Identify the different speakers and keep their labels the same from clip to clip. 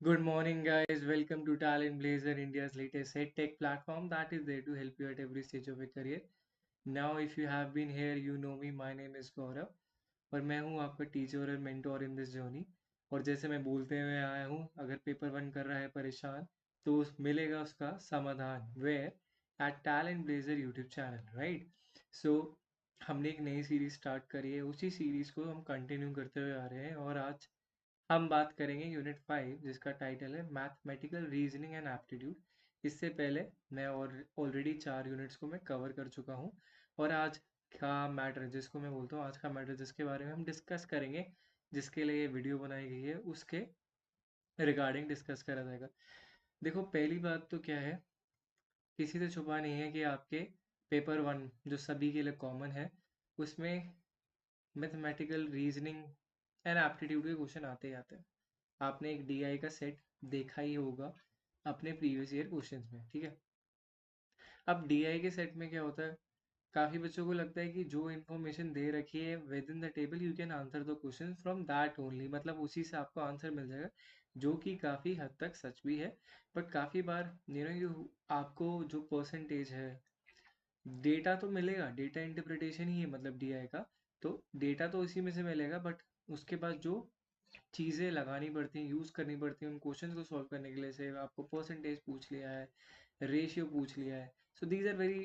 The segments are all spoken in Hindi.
Speaker 1: Good morning, guys. Welcome to Talent Blazer, India's latest head tech platform that is there to help you at every stage of your career. Now, if you have been here, you know me. My name is Gaurav और मैं हूँ आपका टीचर और मेंटोर इन दिस जर्नी। और जैसे मैं बोलते हुए आया हूँ, अगर पेपर वन कर रहा है परेशान तो मिलेगा उसका समाधान where at Talent Blazer YouTube channel, right? So हमने एक नई सीरीज स्टार्ट करी है, उसी सीरीज को हम कंटिन्यू करते हुए आ रहे हैं और आज हम बात करेंगे यूनिट 5 जिसका टाइटल है मैथमेटिकल रीजनिंग एंड एप्टीट्यूड। इससे पहले मैं और ऑलरेडी 4 यूनिट्स को मैं कवर कर चुका हूँ और आज का मैटर जिसको मैं बोलता हूँ, आज का मैटर जिसके बारे में हम डिस्कस करेंगे, जिसके लिए ये वीडियो बनाई गई है, उसके रिगार्डिंग डिस्कस करा जाएगा। देखो, पहली बात तो क्या है, किसी से छुपा नहीं है कि आपके पेपर वन जो सभी के लिए कॉमन है, उसमें मैथमेटिकल रीजनिंग एंड एप्टीट्यूड के क्वेश्चन आते ही आते हैं। आपने एक डीआई का सेट देखा ही होगा अपने प्रीवियस ईयर क्वेश्चंस में, ठीक है? अब डीआई के सेट में क्या होता है, काफ़ी बच्चों को लगता है कि जो इन्फॉर्मेशन दे रखी है with in the table you can answer the question from that only, मतलब उसी से आपको आंसर मिल जाएगा, जो कि काफ़ी हद तक सच भी है। बट काफ़ी बार यू आपको जो परसेंटेज है, डेटा तो मिलेगा, डेटा इंटरप्रिटेशन ही है मतलब डीआई का, तो डेटा तो उसी में से मिलेगा, बट उसके बाद जो चीज़ें लगानी पड़ती हैं, यूज़ करनी पड़ती हैं उन क्वेश्चन को सॉल्व करने के लिए, से आपको परसेंटेज पूछ लिया है, रेशियो पूछ लिया है। So these are very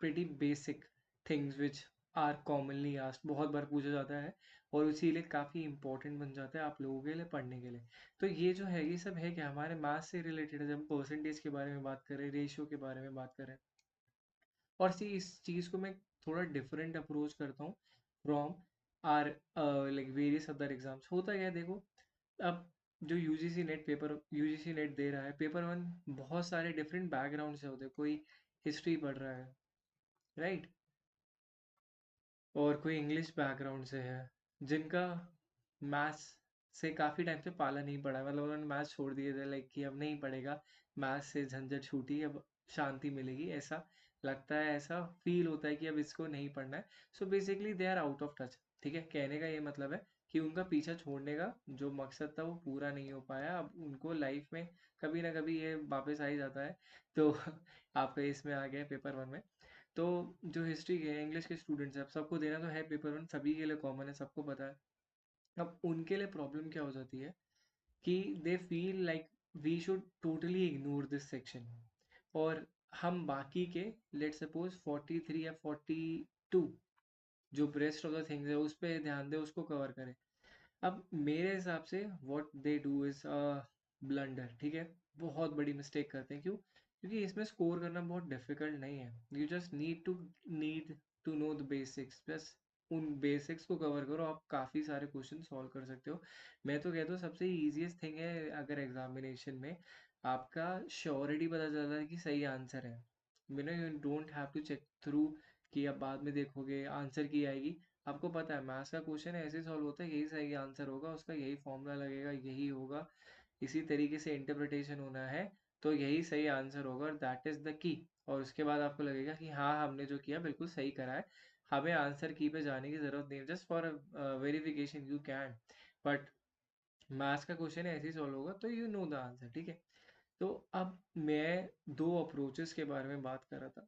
Speaker 1: pretty basic things which are commonly asked, बहुत बार पूछा जाता है और इसीलिए काफ़ी इंपॉर्टेंट बन जाता है आप लोगों के लिए पढ़ने के लिए। तो ये जो है, ये सब है कि हमारे मैथ्स से रिलेटेड है, जब हम परसेंटेज के बारे में बात करें, रेशियो के बारे में बात करें। और सी इस चीज़ को मैं थोड़ा डिफरेंट अप्रोच करता हूँ from or like various other exams. होता क्या है, देखो, अब जो UGC NET paper UGC NET दे रहा है, पेपर वन बहुत सारे डिफरेंट बैकग्राउंड से होते हैं। कोई हिस्ट्री पढ़ रहा है, राइट, और कोई इंग्लिश बैकग्राउंड से है, जिनका मैथ्स से काफ़ी टाइम से पाला नहीं पड़ा है, मतलब उन्होंने मैथ्स छोड़ दिए थे, लाइक कि अब नहीं पढ़ेगा, मैथ्स से झंझट छूटी, अब शांति मिलेगी, ऐसा लगता है, ऐसा फील होता है कि अब इसको नहीं पढ़ना है। So basically they are out of touch, ठीक है? कहने का ये मतलब है कि उनका पीछा छोड़ने का जो मकसद था वो पूरा नहीं हो पाया। अब उनको लाइफ में कभी ना कभी ये वापस आ ही जाता है। तो आपका इसमें आ गया पेपर वन में। तो जो हिस्ट्री के इंग्लिश के स्टूडेंट्स हैं, अब सबको देना तो है पेपर वन, सभी के लिए कॉमन है, सबको पता है। अब उनके लिए प्रॉब्लम क्या हो जाती है कि they feel like we should totally ignore this section, और हम बाकी के लेट सपोज 43 या 42 जो रेस्ट ऑफ द थिंग्स है उस पर ध्यान दें, उसको कवर करें। अब मेरे हिसाब से what they do is blunder, ठीक है? बहुत बड़ी मिस्टेक करते हैं। क्यों? क्योंकि इसमें स्कोर करना बहुत डिफिकल्ट नहीं है। You just need to know the basics, बस उन बेसिक्स को कवर करो, आप काफ़ी सारे क्वेश्चन सॉल्व कर सकते हो। मैं तो कहता हूँ सबसे ईजिएस्ट थिंग है, अगर एग्जामिनेशन में आपका श्योरिटी पता चलता है कि सही आंसर है, you don't have to check through कि अब बाद में देखोगे आंसर की आएगी। आपको पता है मैथ्स का क्वेश्चन ऐसे सॉल्व होता है, यही सही आंसर होगा, उसका यही फॉर्मूला लगेगा, यही होगा, इसी तरीके से इंटरप्रिटेशन होना है, तो यही सही आंसर होगा और दैट इज़ द की। और उसके बाद आपको लगेगा कि हाँ, हमने जो किया बिल्कुल सही करा है, हमें आंसर की पे जाने की ज़रूरत नहीं है, just for verification you can. But maths का क्वेश्चन ऐसे ही सॉल्व होगा तो यू नो द आंसर, ठीक है? तो अब मैं दो अप्रोचेस के बारे में बात कर रहा था।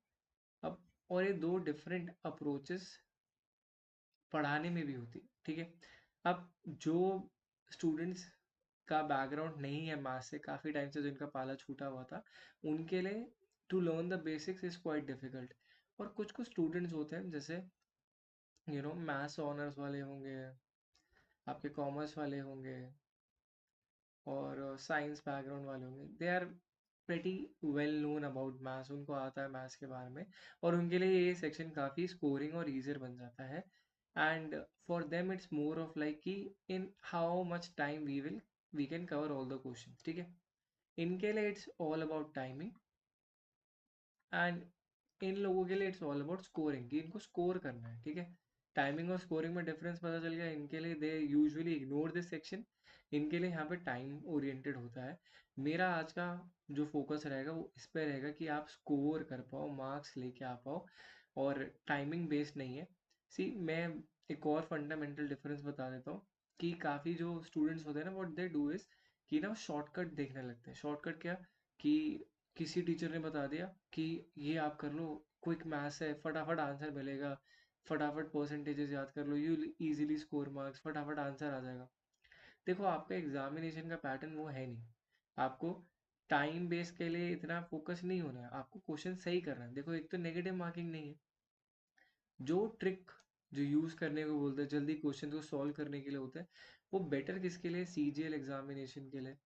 Speaker 1: अब और ये दो डिफरेंट अप्रोचेस पढ़ाने में भी होती है, ठीक है? अब जो स्टूडेंट्स का बैकग्राउंड नहीं है मैथ्स से, काफ़ी टाइम से जिनका पाला छूटा हुआ था, उनके लिए to learn the basics is quite difficult. और कुछ कुछ स्टूडेंट्स होते हैं, जैसे मैथ्स ऑनर्स वाले होंगे, आपके कॉमर्स वाले होंगे और साइंस बैकग्राउंड वाले होंगे, they are pretty well known about maths, उनको आता है मैथ्स के बारे में, और उनके लिए ये सेक्शन काफ़ी स्कोरिंग और ईजियर बन जाता है। And for them it's more of like कि in how much time we can cover all the question, ठीक है? इनके लिए it's all about timing, and इन लोगों के लिए इट्स ऑल अबाउट स्कोरिंग, कि इनको स्कोर करना है, ठीक है? टाइमिंग और स्कोरिंग में डिफरेंस पता चल गया। इनके लिए they usually ignore this section, इनके लिए यहाँ पे टाइम ओरिएंटेड होता है। मेरा आज का जो फोकस रहेगा वो इस पे रहेगा कि आप स्कोर कर पाओ, मार्क्स लेके आ पाओ, और टाइमिंग बेस्ड नहीं है। सी, मैं एक और फंडामेंटल डिफरेंस बता देता हूँ कि काफ़ी जो स्टूडेंट्स होते हैं ना, व्हाट दे डू इज़ कि ना शॉर्टकट देखने लगते हैं। शॉर्टकट क्या, कि किसी टीचर ने बता दिया कि ये आप कर लो, क्विक मैथ्स है, फटाफट आंसर मिलेगा, फटाफट परसेंटेजेस याद कर लो, यू इजीली स्कोर मार्क्स, फटाफट आंसर आ जाएगा। देखो आपका एग्जामिनेशन का पैटर्न वो है नहीं। आपको टाइम बेस के लिए इतना फोकस नहीं होना है, आपको क्वेश्चन सही करना है। देखो एक तो नेगेटिव मार्किंग नहीं है। जो ट्रिक जो यूज करने को बोलते हैं जल्दी क्वेश्चन को सॉल्व करने के लिए होते हैं, वो बेटर किसके लिए, सीजीएल एग्जामिनेशन के लिए,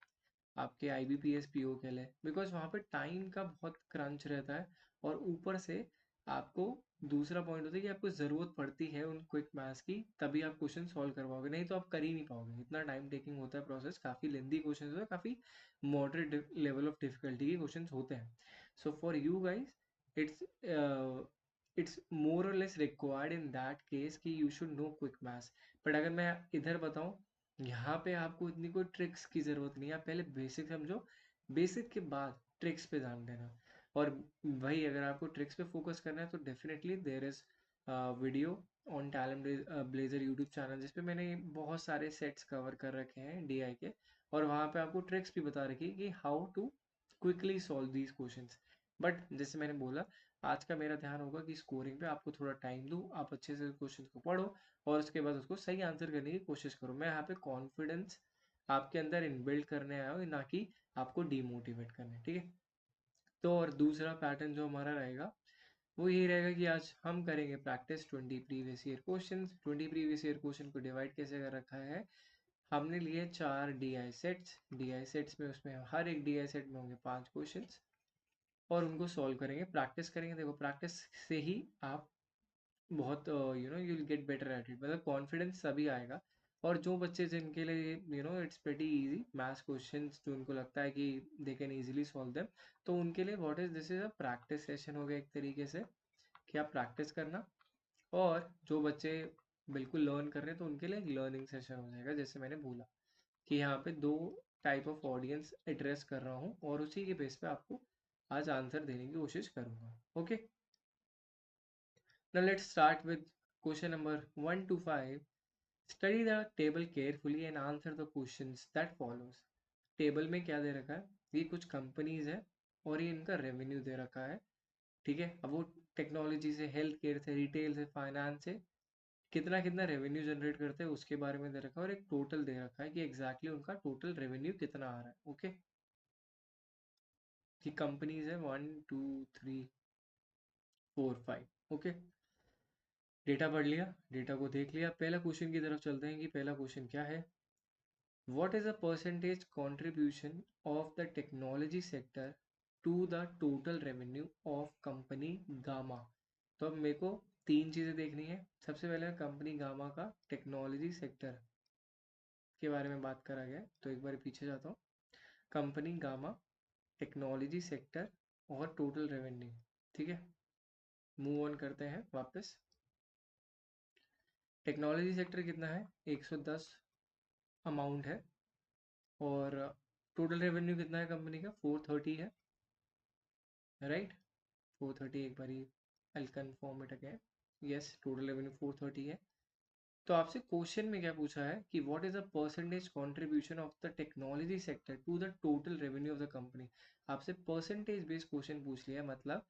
Speaker 1: आपके आईबीपीएस पीओ के लिए, बिकॉज वहाँ पे टाइम का बहुत क्रंच रहता है। और ऊपर से आपको दूसरा पॉइंट होता है कि आपको ज़रूरत पड़ती है उन क्विक मैथ्स की, तभी आप क्वेश्चन सॉल्व कर पाओगे, नहीं तो आप कर ही नहीं पाओगे। इतना टाइम टेकिंग होता है प्रोसेस, काफ़ी लेंदी क्वेश्चन होता है, काफ़ी मॉडरेट लेवल ऑफ डिफिकल्टी के क्वेश्चन होते हैं। So for you guys, it's it's more or less required in that case कि you should know quick maths. But अगर मैं इधर बताऊँ, यहाँ पे आपको इतनी कोई ट्रिक्स की ज़रूरत नहीं है, आप पहले बेसिक समझो, बेसिक के बाद ट्रिक्स पे ध्यान देना। और भाई अगर आपको ट्रिक्स पे फोकस करना है तो definitely there is video on Talent Blazer YouTube channel, जिसपे मैंने बहुत सारे सेट्स कवर कर रखे हैं डीआई के, और वहाँ पे आपको ट्रिक्स भी बता रखी है कि how to quickly solve these questions. But जैसे मैंने बोला, आज का मेरा ध्यान होगा कि स्कोरिंग पे आपको थोड़ा टाइम दूँ, आप अच्छे से क्वेश्चन को पढ़ो और उसके बाद उसको सही आंसर करने की कोशिश करो। मैं यहाँ पे कॉन्फिडेंस आपके अंदर इनबिल्ड करने आया हूँ, ना कि आपको डीमोटिवेट करने, ठीक है। तो और दूसरा पैटर्न जो हमारा रहेगा वो यही रहेगा कि आज हम करेंगे प्रैक्टिस 20 प्रीवियस ईयर क्वेश्चन को डिवाइड कैसे कर रखा है, हमने लिए 4 डी आई सेट्स में, उसमें हर एक डी आई सेट में होंगे 5 क्वेश्चंस, और उनको सॉल्व करेंगे, प्रैक्टिस करेंगे। देखो प्रैक्टिस से ही आप बहुत you will get better at it, मतलब कॉन्फिडेंस तभी आएगा। और जो बच्चे जिनके लिए it's pretty easy maths questions, जो उनको लगता है कि they can easily solve them, तो उनके लिए what is this is a practice session हो गया एक तरीके से, कि आप प्रैक्टिस करना। और जो बच्चे बिल्कुल लर्न कर रहे हैं तो उनके लिए एक लर्निंग सेशन हो जाएगा। जैसे मैंने बोला कि यहाँ पे 2 टाइप ऑफ ऑडियंस एड्रेस कर रहा हूँ, और उसी के बेस पे आपको आज आंसर देने की कोशिश करूँगा। Okay, now let's start with question number 1 to 5. Study the table carefully and answer the questions that follows. Table में क्या दे रखा है, ये कुछ कंपनीज है और ये इनका रेवेन्यू दे रखा है, ठीक है। अब वो टेक्नोलॉजी से, हेल्थ केयर से, रिटेल से, फाइनेंस से कितना कितना रेवेन्यू जनरेट करते हैं उसके बारे में दे रखा है, और एक टोटल दे रखा है कि एग्जैक्टली उनका टोटल रेवेन्यू कितना आ रहा है। ओके, कि कंपनीज है 1 2 3 4 5। ओके, डेटा पढ़ लिया, डेटा को देख लिया, पहला क्वेश्चन की तरफ चलते हैं कि पहला क्वेश्चन क्या है। What is the percentage contribution of the technology sector to the total revenue of company Gamma? तो अब मेरे को 3 चीज़ें देखनी है। सबसे पहले कंपनी गामा का टेक्नोलॉजी सेक्टर के बारे में बात करा गया है, तो एक बार पीछे जाता हूँ। कंपनी गामा, टेक्नोलॉजी सेक्टर और टोटल रेवेन्यू, ठीक है। मूव ऑन करते हैं वापस। टेक्नोलॉजी सेक्टर कितना है, 110 अमाउंट है, और टोटल रेवेन्यू कितना है कंपनी का, 430 है, राइट। 430, एक बारी I confirm it again, yes total revenue 430 है। तो आपसे क्वेश्चन में क्या पूछा है कि what is the percentage contribution of the technology sector to the total revenue of the company. आपसे परसेंटेज बेस्ड क्वेश्चन पूछ लिया, मतलब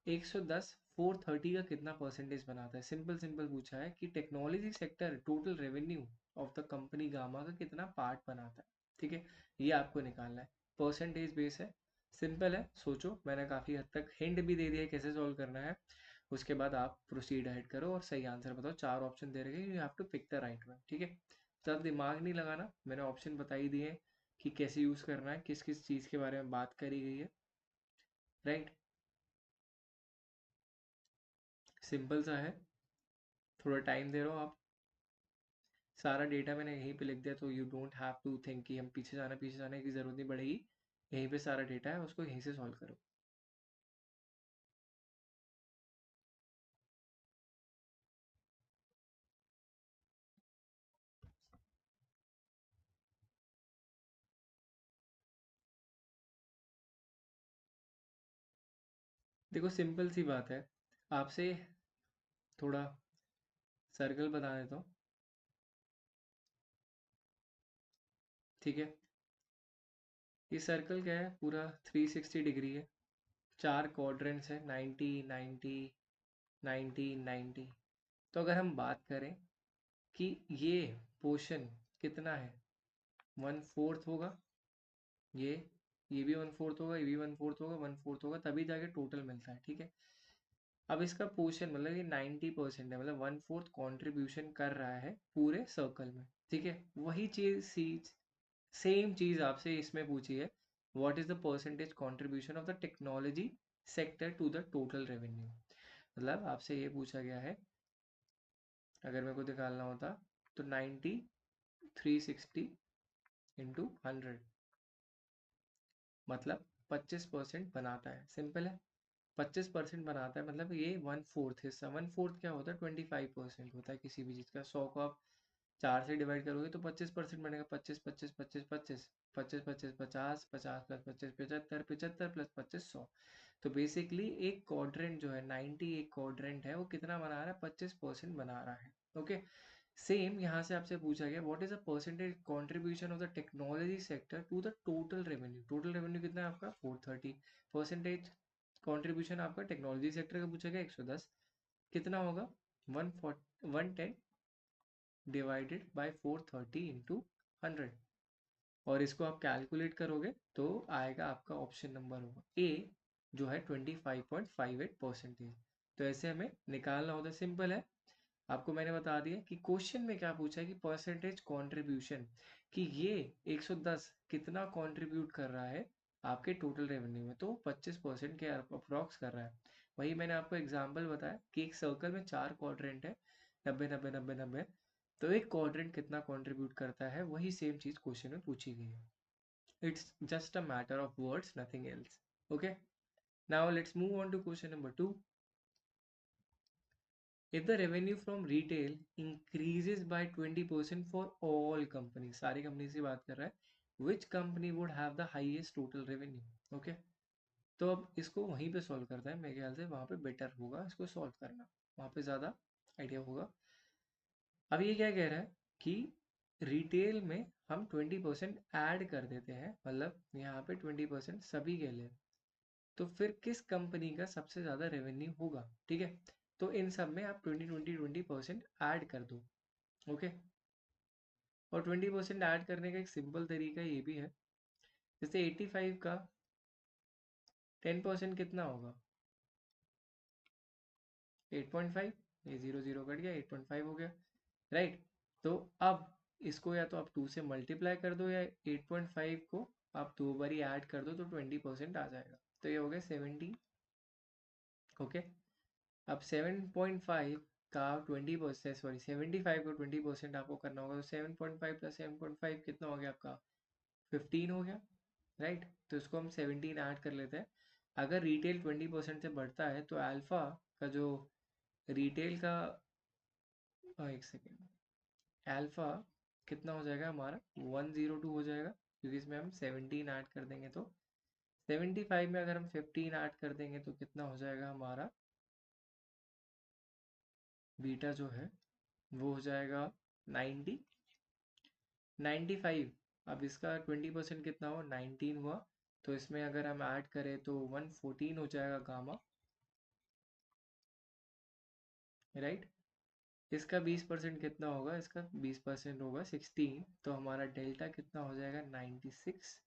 Speaker 1: 110 430 का कितना परसेंटेज बनाता है। सिंपल सिंपल पूछा है कि technology sector total revenue of the company gamma का कितना पार्ट बनाता है, ठीक है। ये आपको निकालना है, परसेंटेज बेस है, सिंपल है। सोचो, मैंने काफ़ी हद तक हिंट भी दे दिया है कैसे सॉल्व करना है। उसके बाद आप प्रोसीड अहेड करो और सही आंसर बताओ। 4 ऑप्शन दे रखे, you have to pick the right one, ठीक है। ज़्यादा दिमाग नहीं लगाना, मैंने ऑप्शन बता ही दिए कि कैसे यूज़ करना है, किस किस चीज़ के बारे में बात करी गई है, राइट। सिंपल सा है, थोड़ा टाइम दे रहा हो आप। सारा डेटा मैंने यहीं पे लिख दिया, तो you don't have to think कि हम पीछे जाने की ज़रूरत नहीं पड़ेगी। यहीं पे सारा डेटा है, उसको यहीं से सॉल्व करो। देखो सिंपल सी बात है, आपसे थोड़ा सर्कल बता देता हूँ, ठीक है। ये सर्कल क्या है, पूरा 360 डिग्री है, 4 क्वाड्रेंट्स है, 90 90 90 90। तो अगर हम बात करें कि ये पोर्शन कितना है, 1/4 होगा, ये ये भी 1/4 होगा, ये भी 1/4 होगा, 1/4 होगा, तभी जाके टोटल मिलता है, ठीक है। अब इसका पोर्शन मतलब ये 90% है, मतलब 1/4 कॉन्ट्रीब्यूशन कर रहा है पूरे सर्कल में, ठीक है। वही चीज सेम चीज आपसे इसमें पूछी है, what is the percentage contribution of the technology sector to the total revenue. मतलब आपसे ये पूछा गया है, अगर मेरे को निकालना होता तो 90 360 इंटू 100, मतलब 25% बनाता है, सिंपल है। 25% बनाता है मतलब ये 1/4 हिस्सा, 1/4 क्या होता है, 25% होता है किसी भी चीज़ का। 100 को आप 4 से डिवाइड करोगे तो 25% बनेगा, 25 25 25 25 25 25 50 50 प्लस 25 75 75 प्लस 25 100। तो बेसिकली एक क्वाड्रेंट जो है 90, एक क्वाड्रेंट है वो कितना बना रहा है, 25% बना रहा है, ओके। सेम यहाँ से आपसे पूछा गया, what is the percentage contribution of the technology sector to the total revenue. Total revenue कितना है आपका, 430। परसेंटेज कंट्रीब्यूशन आपका टेक्नोलॉजी सेक्टर का पूछा गया 110, कितना होगा, 110 डिवाइडेड बाय 430 इंटू 100। और इसको आप कैलकुलेट करोगे तो आएगा आपका ऑप्शन नंबर होगा ए, जो है 25.58%। तो ऐसे हमें निकालना होता है, सिंपल है। आपको मैंने बता दिया कि क्वेश्चन में क्या पूछा है कि परसेंटेज कंट्रीब्यूशन, कि ये 110 कितना कंट्रीब्यूट कर रहा है आपके टोटल रेवेन्यू में, तो 25% के अप्रॉक्स कर रहा है। वही मैंने आपको एग्जांपल बताया कि एक सर्कल में 4 क्वाड्रेंट है, 90 90 90 90, तो एक क्वाड्रेंट कितना कंट्रीब्यूट करता है, वही सेम चीज क्वेश्चन में पूछी गई है। It's just a matter of words, nothing else, okay. Now let's move on to question number 2। If the revenue from retail increases by 20% for all companies, सारी कंपनी से बात कर रहा है, which company would have the highest total revenue, okay? तो अब इसको वहीं पे सॉल्व करता है, मेरे ख्याल से वहाँ पे बेटर होगा इसको सॉल्व करना, वहाँ पे ज़्यादा आइडिया होगा। अब ये क्या कह रहा है कि रिटेल में हम 20% ऐड कर देते हैं, मतलब यहाँ पे 20% सभी के लिए, तो फिर किस कंपनी का सबसे ज़्यादा रेवेन्यू होगा, ठीक है। तो इन सब में आप 20 ऐड कर दो, ओके। और 20% ऐड करने का एक सिंपल तरीका ये भी है, जैसे 85 का 10% कितना होगा, 8.5, ये 0 0 कट गया, 8.5 हो गया, राइट। तो अब इसको या तो आप 2 से मल्टीप्लाई कर दो, या 8.5 को आप 2 बारी ऐड कर दो, तो 20% आ जाएगा। तो ये हो गया 70, ओके। अब 7.5 का 20%, सॉरी 75 को 20% आपको करना होगा, तो 7.5 प्लस 7.5 कितना हो गया आपका, 15 हो गया, राइट। तो इसको हम 17 ऐड कर लेते हैं। अगर रिटेल 20% से बढ़ता है तो अल्फा का जो रिटेल का, एक सेकेंड, अल्फा कितना हो जाएगा हमारा, 102 हो जाएगा, क्योंकि इसमें हम 17 ऐड कर देंगे। तो 75 में अगर हम 15 ऐड कर देंगे तो कितना हो जाएगा हमारा, बीटा जो है वो हो जाएगा 90, 95। अब इसका 20% कितना हुआ, 19 हुआ, तो इसमें अगर हम ऐड करें तो 114 हो जाएगा गामा, राइट। इसका 20% कितना होगा, इसका 20% होगा 16, तो हमारा डेल्टा कितना हो जाएगा, 96।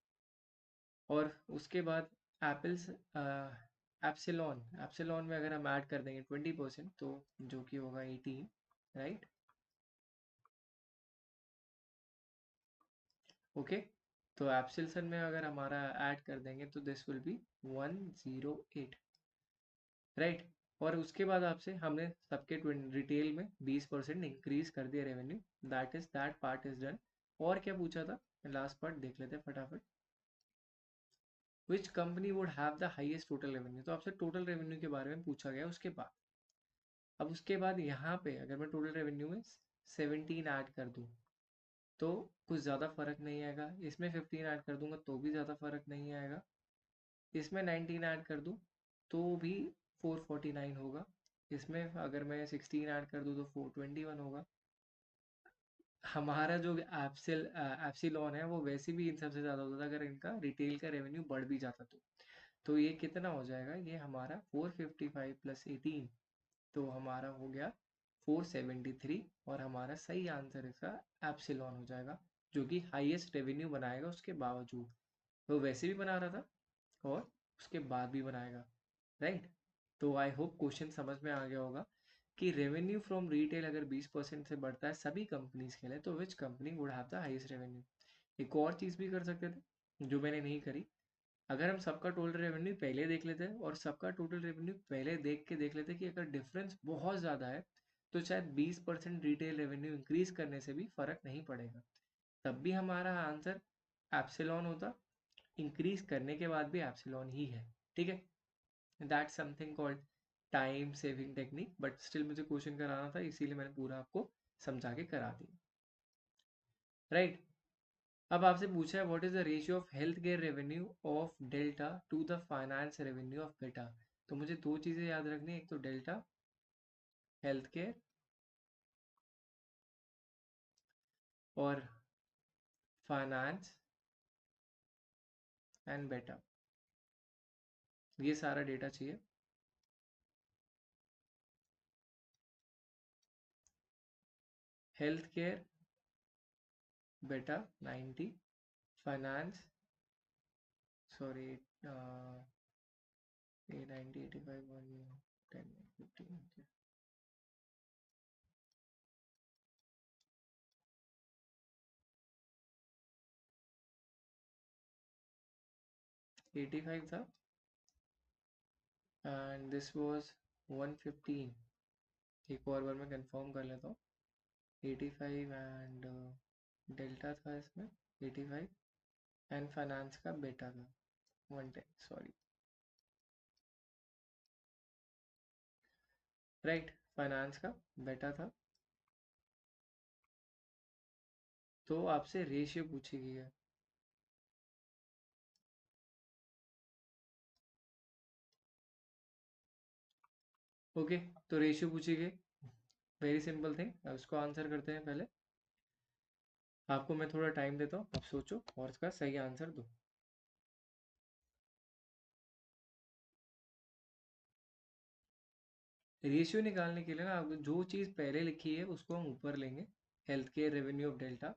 Speaker 1: और उसके बाद एप्पल्स एप्सिलॉन, एप्सिलॉन में अगर हम ऐड कर देंगे 20%, तो जो कि होगा 18, राइट, ओके। तो एप्सिलसन में अगर हमारा ऐड कर देंगे तो दिस विल बी 108, राइट। और उसके बाद आपसे हमने सबके रिटेल में 20% इंक्रीज कर दिया revenue, that part is done. और क्या पूछा था, लास्ट पार्ट देख लेते हैं फटाफट। Which company would have the highest total revenue, तो आपसे टोटल रेवेन्यू के बारे में पूछा गया उसके बाद। अब उसके बाद यहाँ पे अगर मैं टोटल रेवेन्यू में 17 ऐड कर दूँ तो कुछ ज़्यादा फर्क नहीं आएगा, इसमें 15 ऐड कर दूंगा तो भी ज़्यादा फर्क नहीं आएगा, इसमें 19 ऐड कर दूँ तो भी 449 होगा, इसमें अगर मैं 16 ऐड कर दूँ तो 421 होगा, हमारा जो एप्सिलॉन है वो वैसे भी इन सबसे ज़्यादा होता था अगर इनका रिटेल का रेवेन्यू बढ़ भी जाता तो ये कितना हो जाएगा, ये हमारा 455 प्लस 18, तो हमारा हो गया 473, और हमारा सही आंसर इसका एप्सिलॉन हो जाएगा, जो कि हाईएस्ट रेवेन्यू बनाएगा उसके बावजूद। वो वैसे भी बना रहा था और उसके बाद भी बनाएगा, राइट। तो आई होप क्वेश्चन समझ में आ गया होगा कि रेवेन्यू फ्रॉम रिटेल अगर 20% से बढ़ता है सभी कंपनीज के लिए, तो which company would have the highest revenue. एक और चीज़ भी कर सकते थे जो मैंने नहीं करी, अगर हम सबका टोटल रेवेन्यू पहले देख लेते हैं और सबका टोटल रेवेन्यू पहले देख लेते कि अगर डिफरेंस बहुत ज़्यादा है तो शायद 20% रिटेल रेवेन्यू इंक्रीज करने से भी फर्क नहीं पड़ेगा, तब भी हमारा आंसर एप्सिलॉन होता, इंक्रीज करने के बाद भी एप्सिलॉन ही है, ठीक है। That's something called time saving technique, but still मुझे क्वेश्चन कराना था इसीलिए मैंने पूरा आपको समझा के करा दिया, राइट। अब आपसे पूछा है what is the ratio of health care revenue of delta two the finance revenue of Beta. तो मुझे दो चीजें याद रखनी है, एक तो डेल्टा हेल्थ केयर और फाइनेंस एंड बेटा, ये सारा डेटा चाहिए। हेल्थ केयर बेटा 90, फाइनेंस सॉरी 90 85 10 15 85 था एंड दिस वाज 115। एक और बार मैं कंफर्म कर लेता हूँ, 85 एंड डेल्टा था इसमें 85 एंड फाइनेंस का बेटा था 110, सॉरी, राइट, फाइनेंस का बेटा था। तो आपसे रेशियो पूछी गई है, ओके। तो रेशियो पूछी गई, वेरी सिंपल थिंग, उसको आंसर करते हैं पहले। आपको मैं थोड़ा टाइम देता हूँ, आप सोचो और इसका सही आंसर दो। रेशियो निकालने के लिए ना आप जो चीज़ पहले लिखी है उसको हम ऊपर लेंगे, health care revenue of Delta,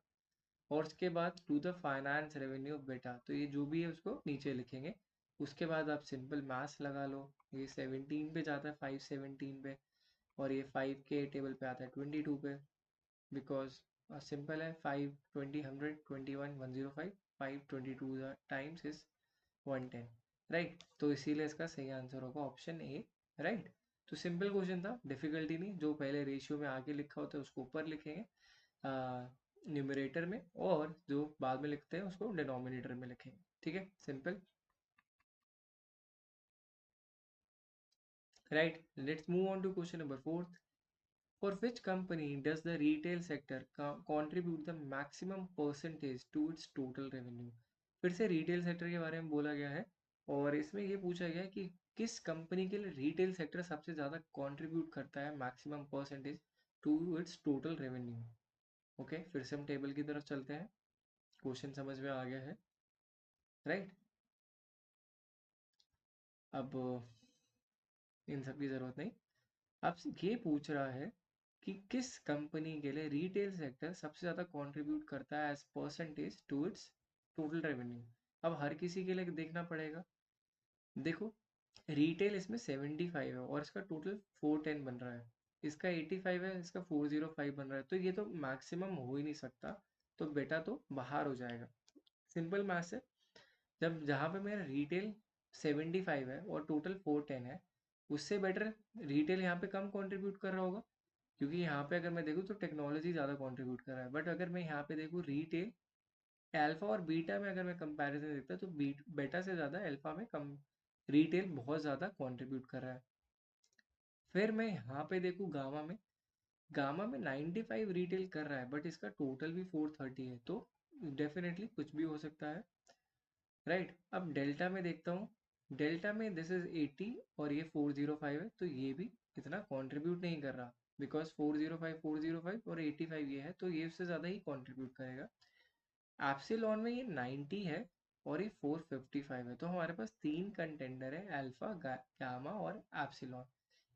Speaker 1: और उसके बाद to the finance revenue of Beta, तो ये जो भी है उसको नीचे लिखेंगे। उसके बाद आप सिंपल मैथ्स लगा लो, ये 17 पे जाता है, 517 पे, और ये 5 के टेबल पे आता है 22 पे, बिकॉज सिंपल है, 5 20 100 21 105, 5 22 टाइम्स इज 110, राइट। तो इसीलिए इसका सही आंसर होगा ऑप्शन ए, राइट। तो सिंपल क्वेश्चन था, डिफिकल्टी नहीं, जो पहले रेशियो में आगे लिखा होता है उसको ऊपर लिखेंगे न्यूमरेटर में, और जो बाद में लिखते हैं उसको डिनोमिनेटर में लिखेंगे, ठीक है, simple, right. Let's move on to question number fourth. For which company does the retail sector contribute the maximum percentage to its total revenue? फिर से रिटेल सेक्टर के बारे में बोला गया है और इसमें ये पूछा गया है कि किस कंपनी के लिए रिटेल सेक्टर सबसे ज़्यादा कंट्रीब्यूट करता है maximum percentage to its total revenue. Okay, फिर से हम टेबल की तरफ चलते हैं, क्वेश्चन समझ में आ गया है, राइट। अब इन सब की ज़रूरत नहीं, आपसे ये पूछ रहा है कि किस कंपनी के लिए रिटेल सेक्टर सबसे ज़्यादा कंट्रीब्यूट करता है as percentage to its total revenue. अब हर किसी के लिए देखना पड़ेगा, देखो रिटेल इसमें 75 है और इसका टोटल 410 बन रहा है, इसका 85 है, इसका 405 बन रहा है, तो ये तो मैक्सिमम हो ही नहीं सकता, तो बेटा तो बाहर हो जाएगा। सिंपल मैथ्स है, जब जहाँ पे मेरा रिटेल 75 है और टोटल 410 है, उससे बेटर रिटेल यहाँ पे कम कंट्रीब्यूट कर रहा होगा, क्योंकि यहाँ पे अगर मैं देखूँ तो टेक्नोलॉजी ज़्यादा कंट्रीब्यूट कर रहा है, बट अगर मैं यहाँ पे देखूँ रिटेल अल्फा और बीटा में अगर मैं कंपैरिजन देखता तो बेटा से ज़्यादा अल्फा में कम रिटेल बहुत ज़्यादा कंट्रीब्यूट कर रहा है। फिर मैं यहाँ पे देखूँ गामा में 95 रिटेल कर रहा है बट इसका टोटल भी 430 है, तो डेफिनेटली कुछ भी हो सकता है, राइट। अब डेल्टा में देखता हूँ, डेल्टा में दिस इज 80 और ये 405 है, तो ये भी इतना कंट्रीब्यूट नहीं कर रहा, बिकॉज 405 और 85 ये है, तो ये उससे ज़्यादा ही कंट्रीब्यूट करेगा। एप्सिलॉन में ये 90 है और ये 455 है, तो हमारे पास तीन कंटेंडर है, अल्फा, गामा और एप्सिलॉन।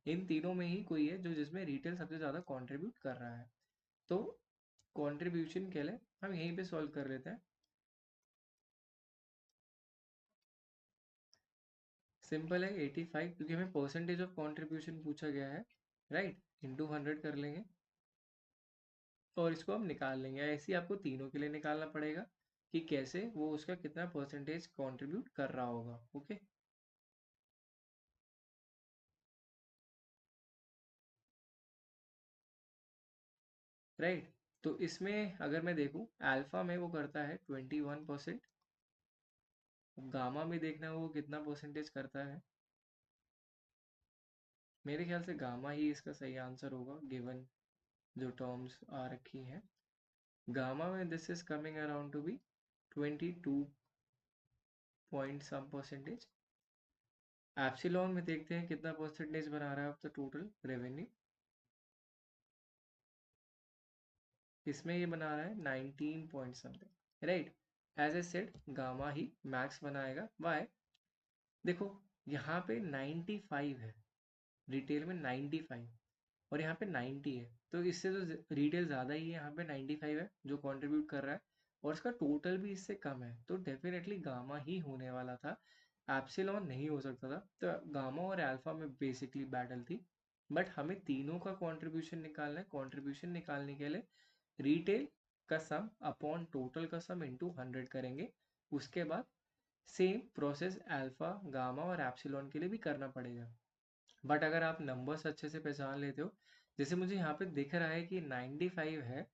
Speaker 1: इन तीनों में ही कोई है जो जिसमें रिटेल सबसे ज़्यादा कंट्रीब्यूट कर रहा है। तो कंट्रीब्यूशन के लिए हम यहीं पे सॉल्व कर लेते हैं। सिंपल है, 85, क्योंकि हमें परसेंटेज ऑफ कंट्रीब्यूशन पूछा गया है, राइट, इंटू 100 कर लेंगे और इसको हम निकाल लेंगे। ऐसे ही आपको तीनों के लिए निकालना पड़ेगा कि कैसे वो उसका कितना परसेंटेज कंट्रीब्यूट कर रहा होगा। Okay, right. तो इसमें अगर मैं देखूं, अल्फा में वो करता है 21%, गामा में देखना वो कितना परसेंटेज करता है। मेरे ख्याल से गामा ही इसका सही आंसर होगा गिवन जो टर्म्स आ रखी हैं। गामा में this is coming around to be 22 point some percentage. Epsilon में देखते हैं कितना परसेंटेज बना रहा है अब तो टोटल रेवेन्यू। इसमें ये बना रहा है 19 point something, right. As I said, Gamma ही मैक्स बनाएगा। वाई? देखो, यहाँ पे 95 है, रिटेल में 95 और यहाँ पे 90 है, तो इससे तो रिटेल ज़्यादा ही है, यहाँ पे 95 है जो कंट्रीब्यूट कर रहा है और इसका टोटल भी इससे कम है, तो डेफिनेटली गामा ही होने वाला था, एप्सिलॉन नहीं हो सकता था। तो गामा और अल्फा में बेसिकली बैटल थी, बट हमें तीनों का कंट्रीब्यूशन निकालना है। कंट्रीब्यूशन निकालने के लिए रिटेल का सम अपॉन टोटल का सम इंटू 100 करेंगे। उसके बाद सेम प्रोसेस अल्फा, गामा और एप्सिलॉन के लिए भी करना पड़ेगा। बट अगर आप नंबर्स अच्छे से पहचान लेते हो, जैसे मुझे यहाँ पे दिख रहा है कि 95 है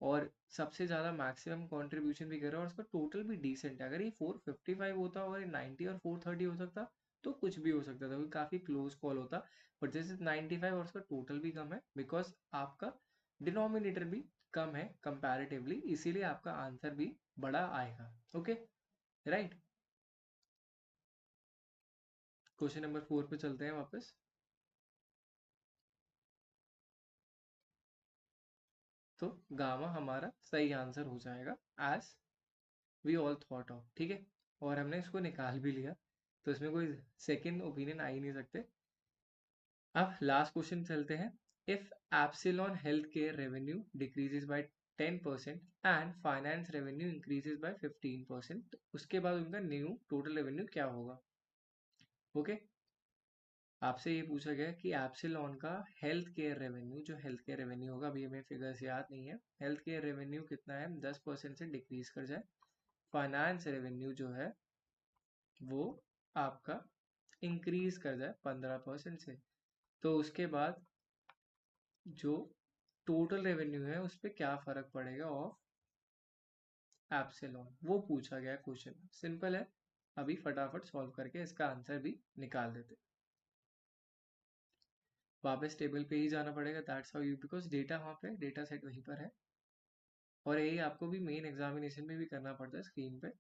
Speaker 1: और सबसे ज़्यादा मैक्सिमम कंट्रीब्यूशन भी कर रहा है और उसका टोटल भी डिसेंट है। अगर ये 455 होता और ये 90 और 430 हो सकता तो कुछ भी हो सकता था, क्योंकि काफ़ी क्लोज कॉल होता। बट जैसे 95 और उसका टोटल भी कम है, बिकॉज आपका डिनोमिनेटर भी कम है कंपैरेटिवली, इसीलिए आपका आंसर भी बड़ा आएगा। Okay, right. क्वेश्चन नंबर 4 पे चलते हैं वापस। तो गामा हमारा सही आंसर हो जाएगा, as we all thought of. ठीक है, और हमने इसको निकाल भी लिया, तो इसमें कोई सेकंड ओपिनियन आ ही नहीं सकते। अब लास्ट क्वेश्चन चलते हैं। If epsilon health care revenue decreases by 10% and finance revenue increases by 15%, उसके बाद उनका न्यू टोटल रेवेन्यू क्या होगा? ओके, आपसे ये पूछा गया कि एप्सिलॉन का हेल्थ केयर रेवेन्यू, जो हेल्थ केयर रेवेन्यू होगा, अभी हमें फिगर्स याद नहीं है, हेल्थ केयर रेवेन्यू कितना है, 10% से डिक्रीज कर जाए। फाइनेंस रेवेन्यू जो है वो आपका इंक्रीज कर जाए 15% से, तो उसके बाद जो टोटल रेवेन्यू है उस पर क्या फर्क पड़ेगा ऑफ एप्सिलॉन, वो पूछा गया क्वेश्चन। सिंपल है, अभी फटाफट सॉल्व करके इसका आंसर भी निकाल देते। वापस टेबल पे ही जाना पड़ेगा, that's how you, because data वहाँ पे, डेटा सेट वहीं पर है और यही आपको भी मेन एग्जामिनेशन में भी करना पड़ता है स्क्रीन पे।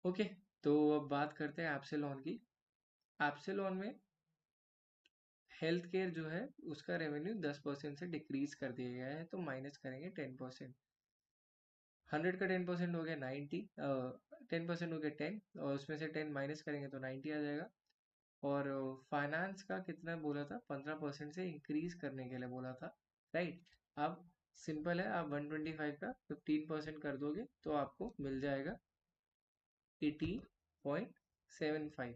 Speaker 1: ओके, तो अब बात करते हैं एप्सिलॉन की। एप्सिलॉन में हेल्थ केयर जो है उसका रेवेन्यू 10% से डिक्रीज कर दिया गया है, तो माइनस करेंगे 10%। 100 का 10% हो गया 90, 10% हो गया 10, और उसमें से 10 माइनस करेंगे तो 90 आ जाएगा। और फाइनेंस का कितना बोला था, 15% से इंक्रीज करने के लिए बोला था, राइट। अब सिंपल है, आप 125 का 15% कर दोगे तो आपको मिल जाएगा 18.75,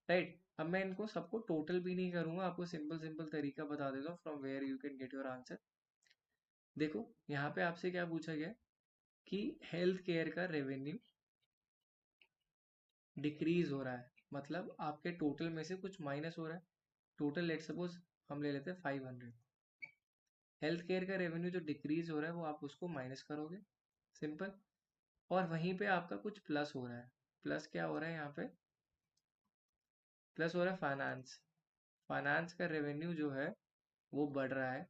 Speaker 1: राइट। अब मैं इनको सबको टोटल भी नहीं करूंगा, आपको सिंपल सिंपल तरीका बता देता हूँ from where you can get your answer. देखो, यहाँ पे आपसे क्या पूछा गया कि हेल्थ केयर का रेवेन्यू डिक्रीज हो रहा है, मतलब आपके टोटल में से कुछ माइनस हो रहा है। टोटल लेट सपोज हम ले लेते हैं 500, हेल्थ केयर का रेवेन्यू जो डिक्रीज हो रहा है वो आप उसको माइनस करोगे, सिंपल। और वहीं पे आपका कुछ प्लस हो रहा है। प्लस क्या हो रहा है यहाँ पे? प्लस हो रहा है फाइनेंस। फाइनेंस का रेवेन्यू जो है वो बढ़ रहा है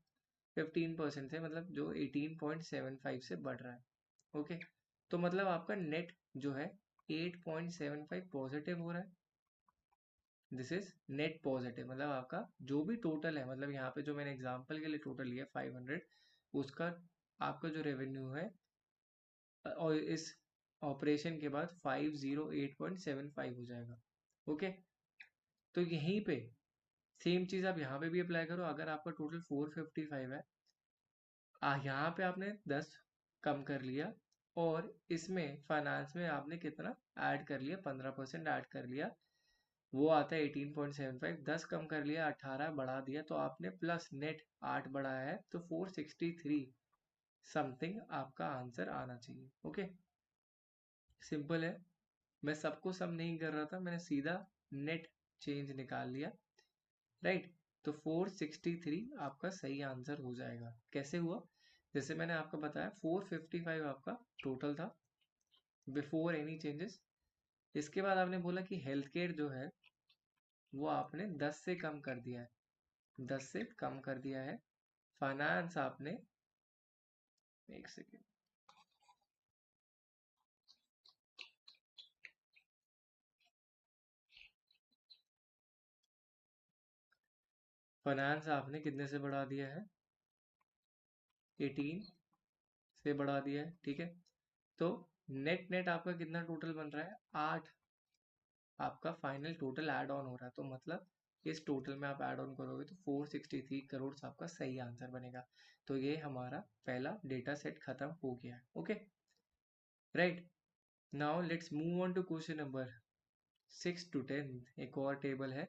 Speaker 1: 15% से, मतलब जो 18.75 से बढ़ रहा है। ओके, तो मतलब आपका नेट जो है 8.75 पॉजिटिव हो रहा है। दिस इज नेट पॉजिटिव, मतलब आपका जो भी टोटल है, मतलब यहाँ पे जो मैंने एग्जांपल के लिए टोटल लिया 500, उसका आपका जो रेवेन्यू है और इस ऑपरेशन के बाद 508.75 हो जाएगा। ओके, तो यहीं पे सेम चीज आप यहाँ पे भी अप्लाई करो। अगर आपका टोटल 455 है, यहाँ पे आपने 10 कम कर लिया और इसमें फाइनेंस में आपने कितना ऐड कर लिया, 15% ऐड कर लिया, वो आता है 18.75। 10 कम कर लिया, 18 बढ़ा दिया, तो आपने प्लस नेट 8 बढ़ाया है, तो 463 समथिंग आपका आंसर आना चाहिए। ओके, सिंपल है। मैं सबको सम नहीं कर रहा था, मैंने सीधा नेट चेंज निकाल लिया, राइट। तो 463 आपका सही आंसर हो जाएगा। कैसे हुआ? जैसे मैंने आपको बताया 455 आपका टोटल था बिफोर एनी चेंजेस। इसके बाद आपने बोला कि हेल्थ केयर जो है वो आपने 10 से कम कर दिया है, 10 से कम कर दिया है। फाइनेंस आपने, एक सेकेंड, फाइनेंस आपने कितने से बढ़ा दिया है? 18 से बढ़ा दिया है, ठीक है। तो नेट नेट आपका कितना टोटल बन रहा है? 8 आपका फाइनल टोटल ऐड ऑन हो रहा है। तो मतलब इस टोटल में आप ऐड ऑन करोगे तो 463 करोड़ आपका सही आंसर बनेगा। तो ये हमारा पहला डेटा सेट खत्म हो गया है। Okay, right. Now let's move on to question number 6 to 10। एक और टेबल है,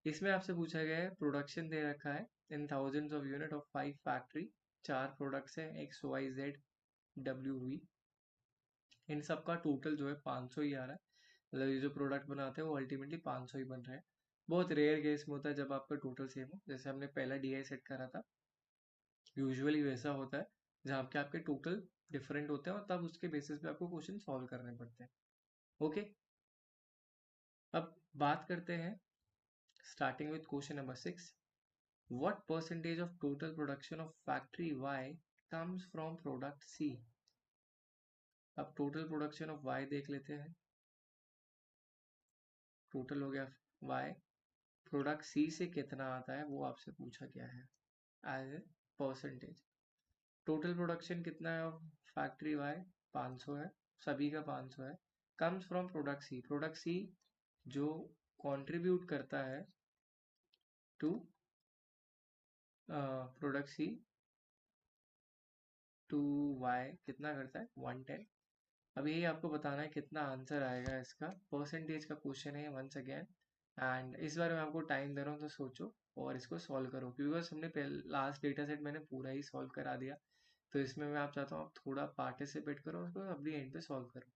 Speaker 1: इसमें आपसे पूछा गया है, प्रोडक्शन दे रखा है in thousands of unit of 5 factory, 4 products हैं, X Y Z W V. इन सब का टोटल जो है 500 ही आ रहा है। मतलब ये जो प्रोडक्ट बनाते हैं वो अल्टीमेटली 500 ही बन रहे हैं। बहुत रेयर केस में होता है जब आपका टोटल सेम हो, जैसे हमने पहला डीआई सेट करा था, यूजुअली वैसा होता है जहाँ पे आपके टोटल डिफरेंट होते हैं और तब उसके बेसिस पे आपको क्वेश्चन सॉल्व करने पड़ते हैं। ओके, अब बात करते हैं starting with question number 6। What percentage of total production of factory Y comes from product C? अब टोटल प्रोडक्शन ऑफ वाई देख लेते हैं। टोटल हो गया वाई, प्रोडक्ट सी से कितना आता है वो आपसे पूछा गया है as a percentage. Total production कितना है फैक्ट्री वाई? 500 है, सभी का 500 है। Comes from product C, product C जो कंट्रीब्यूट करता है to product C to Y कितना करता है? 110। अब यही आपको बताना है कितना आंसर आएगा इसका। परसेंटेज का क्वेश्चन है वंस अगेन, एंड इस बार मैं आपको टाइम दे रहा हूँ तो सोचो और इसको सॉल्व करो, क्योंकि बस हमने लास्ट डेटा सेट मैंने पूरा ही सॉल्व करा दिया। तो इसमें मैं आप चाहता हूँ आप थोड़ा पार्टिसिपेट करो और उसको अपनी एंड पे सॉल्व करो।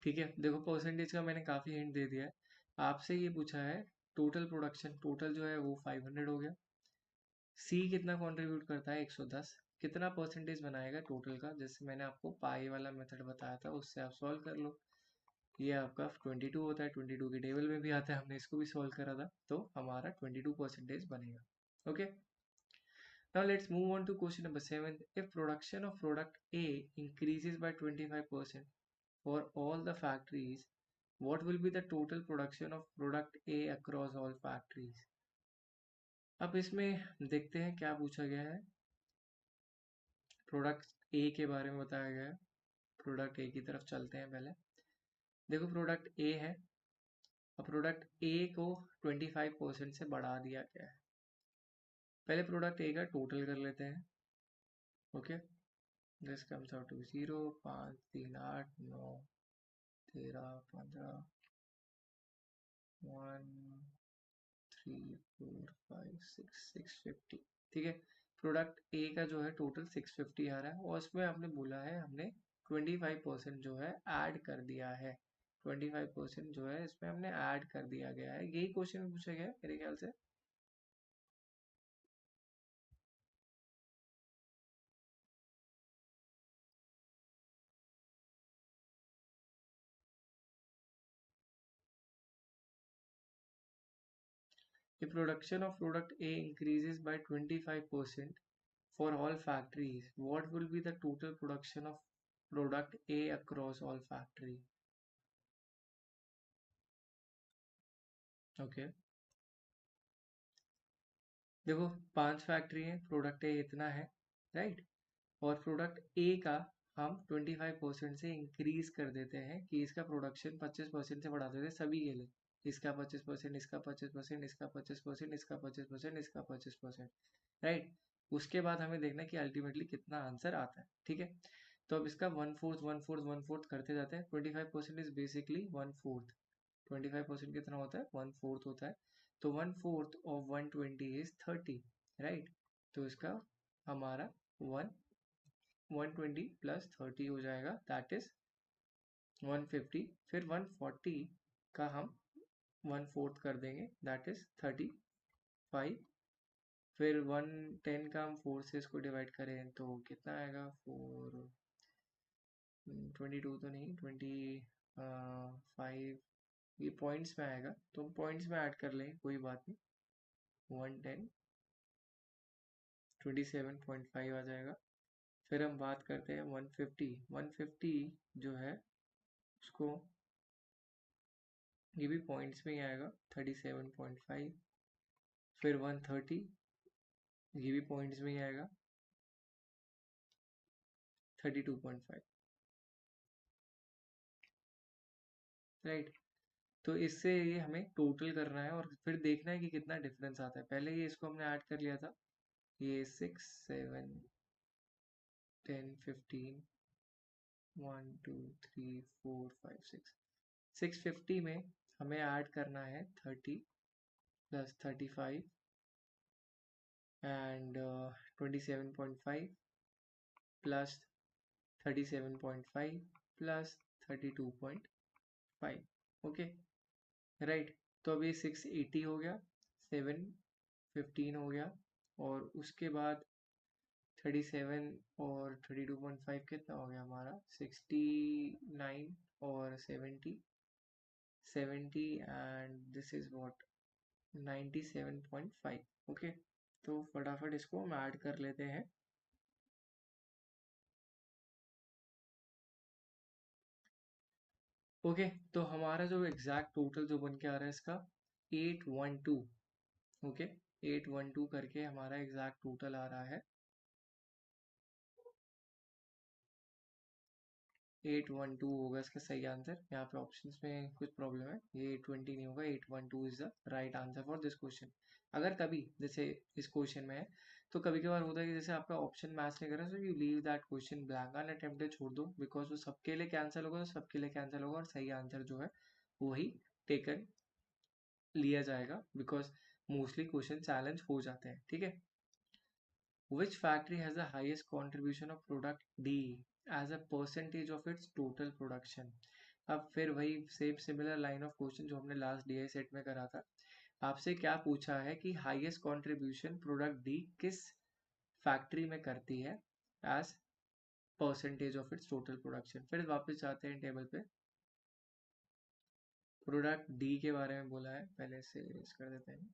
Speaker 1: ठीक है, देखो परसेंटेज का मैंने काफ़ी हिंट दे दिया है। आपसे ये पूछा है टोटल प्रोडक्शन, टोटल जो है वो 500 हो गया। सी कितना कंट्रीब्यूट करता है? 110। कितना परसेंटेज बनाएगा टोटल का? जैसे मैंने आपको पाई वाला मेथड बताया था, उससे आप सॉल्व कर लो। ये आपका 22 होता है, 22 की टेबल में भी आता है, हमने इसको भी सॉल्व करा था, तो हमारा 22% बनेगा। Okay, now let's move on to question number 7। if production of product A increases by 25% for all the factories, what will be the total production of product A across all factories? अब इसमें देखते हैं क्या पूछा गया है। प्रोडक्ट ए के बारे में बताया गया है। प्रोडक्ट ए की तरफ चलते हैं पहले। देखो प्रोडक्ट ए है, अब प्रोडक्ट ए को 25% से बढ़ा दिया गया है। पहले प्रोडक्ट ए का टोटल कर लेते हैं। Okay, this comes out to 0, 5, 3, 8, 9, 13, 15, 1, 3, 4, 5, 6, 650। ठीक है, प्रोडक्ट ए का जो है टोटल 650 आ रहा है और उसमें आपने बोला है हमने 25% जो है ऐड कर दिया है। 25% जो है इसमें हमने ऐड कर दिया गया है, यही क्वेश्चन में पूछा गया है मेरे ख्याल से। The production of product A increases by 25% for all factories. What will be the total production of product A across all factory? Okay. देखो 5 फैक्ट्री है, प्रोडक्ट ए इतना है, राइट। और प्रोडक्ट ए का हम 25% से इंक्रीज कर देते हैं कि इसका प्रोडक्शन 25% से बढ़ा देते हैं सभी के लिए। इसका 25%, इसका 25%, इसका 25%, इसका 25%, इसका 25%, राइट। उसके बाद हमें देखना है कि अल्टीमेटली कितना आंसर आता है, ठीक है। तो अब इसका 1/4 1/4 1/4 करते जाते हैं। 25% इज बेसिकली 1/4। 25% कितना होता है? 1/4 होता है। तो 1/4 ऑफ 120 इज 30, राइट। तो इसका हमारा 120 प्लस 30 हो जाएगा, दैट इज 150। फिर 140 का हम 1/4 कर देंगे, दैट इज 35। फिर 110 का हम 4 से इसको डिवाइड करें तो कितना आएगा? 22 तो नहीं, 25, ये पॉइंट्स में आएगा तो पॉइंट्स में ऐड कर लें, कोई बात नहीं। 110 27.5 आ जाएगा। फिर हम बात करते हैं 150। 150 जो है उसको, ये भी पॉइंट्स में ही आएगा, 37.5। फिर 130, ये भी पॉइंट्स में ही आएगा, 32.5, राइट। तो इससे ये हमें टोटल करना है और फिर देखना है कि कितना डिफरेंस आता है। पहले ये इसको हमने ऐड कर लिया था, ये 6 7 10 15 1 2 3 4 5 6, 650 में हमें ऐड करना है 30 plus 35 and 27.5 plus 37.5 plus 32.5, okay, right. तो अभी 680 हो गया, 715 हो गया, और उसके बाद 37 और 32.5 कितना हो गया हमारा? 69 और 70, 70 and this is what? 97.5, okay. तो फटाफट इसको हम ऐड कर लेते हैं। ओके, तो हमारा जो एग्जैक्ट टोटल जो बन के आ रहा है इसका 812, ओके। 812 करके हमारा एग्जैक्ट टोटल आ रहा है 812 होगा इसका सही आंसर। यहाँ पे ऑप्शंस में कुछ प्रॉब्लम है, ये 820 नहीं होगा, 812 is the right answer for this question. अगर कभी जैसे इस क्वेश्चन में है तो कभी कभार होता है कि जैसे आपका ऑप्शन मैच नहीं कर रहा, so you leave that question blank, unattempted छोड़ दो, बिकॉज वो सबके लिए कैंसिल होगा, तो सबके लिए कैंसिल होगा और सही आंसर जो है वही टेकन लिया जाएगा, बिकॉज मोस्टली क्वेश्चन चैलेंज हो जाते हैं, ठीक है। Which factory has the highest contribution of product D as a percentage of its total production? अब फिर वही same similar line of question जो हमने लास्ट DI सेट में करा था। आपसे क्या पूछा है कि हाईएस्ट कंट्रीब्यूशन प्रोडक्ट डी किस फैक्ट्री में करती है as percentage of its total production. फिर वापस जाते हैं टेबल पे, प्रोडक्ट डी के बारे में बोला है, पहले से कर देते हैं।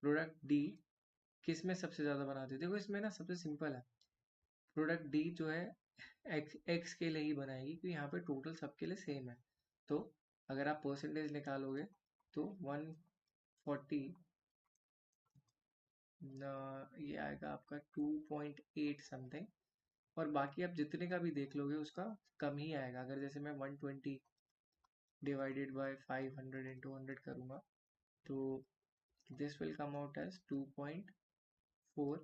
Speaker 1: प्रोडक्ट डी किस में सबसे ज़्यादा बनाते हैं? देखो इसमें ना सबसे सिंपल है, प्रोडक्ट डी जो है एक्स के लिए ही बनाएगी क्योंकि यहाँ पे टोटल सबके लिए सेम है। तो अगर आप परसेंटेज निकालोगे तो 140, ये आएगा आपका 2.8 समथिंग, और बाकी आप जितने का भी देख लोगे उसका कम ही आएगा। अगर जैसे मैं 120 डिवाइडेड बाय 500 इंटू 100 करूँगा तो this will come out as 2.4,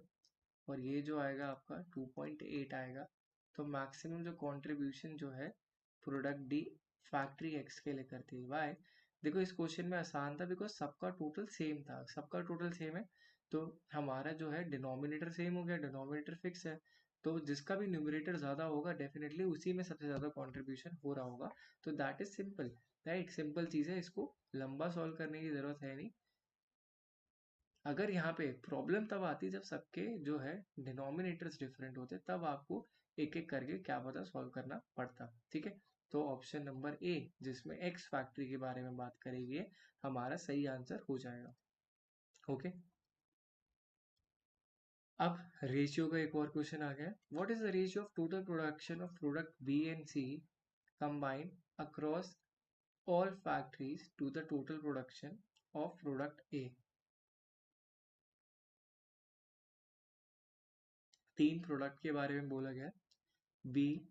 Speaker 1: और ये जो आएगा आपका 2.8 आएगा। तो मैक्सिमम जो कंट्रीब्यूशन जो है प्रोडक्ट डी फैक्ट्री एक्स के लिए करती है। वाई? देखो इस क्वेश्चन में आसान था बिकॉज सबका टोटल सेम था, सबका टोटल सेम है, तो हमारा जो है डिनोमिनेटर सेम हो गया, डिनोमिनेटर फिक्स है, तो जिसका भी न्यूमरेटर ज़्यादा होगा डेफिनेटली उसी में सबसे ज़्यादा कॉन्ट्रीब्यूशन हो रहा होगा। तो that is simple, right? Simple चीज़ है, इसको लंबा सॉल्व करने की ज़रूरत है नहीं। अगर यहाँ पे प्रॉब्लम तब आती जब सबके जो है डिनोमिनेटर्स डिफरेंट होते, तब आपको एक एक करके क्या पता सॉल्व करना पड़ता। ठीक है, तो ऑप्शन नंबर ए जिसमें एक्स फैक्ट्री के बारे में बात करेगी हमारा सही आंसर हो जाएगा। ओके, अब रेशियो का एक और क्वेश्चन आ गया। What is the ratio of total production of product B and C combined across all factories to the total production of product A? तीन प्रोडक्ट के बारे में बोला गया, बी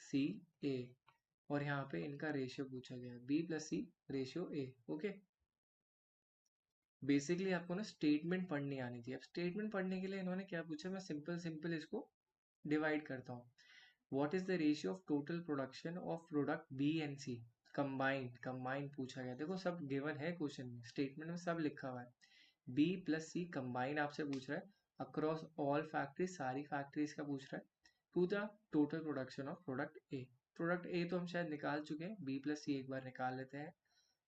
Speaker 1: सी ए, और यहाँ पे इनका रेशियो पूछा गया है, B plus C ratio A. Okay, basically आपको ना स्टेटमेंट पढ़नी आनी चाहिए। अब स्टेटमेंट पढ़ने के लिए इन्होंने क्या पूछा, मैं सिंपल सिंपल इसको डिवाइड करता हूँ। What is the ratio of total production of product B and C combined, combined पूछा गया। देखो सब गिवन है क्वेश्चन में, स्टेटमेंट में सब लिखा हुआ है। बी प्लस सी कंबाइन आपसे पूछ रहा है, अक्रॉस ऑल फैक्ट्रीज सारी फैक्ट्रीज का पूछ रहा है, to the total production of product A. Product A तो हम शायद निकाल चुके हैं, बी प्लस सी एक बार निकाल लेते हैं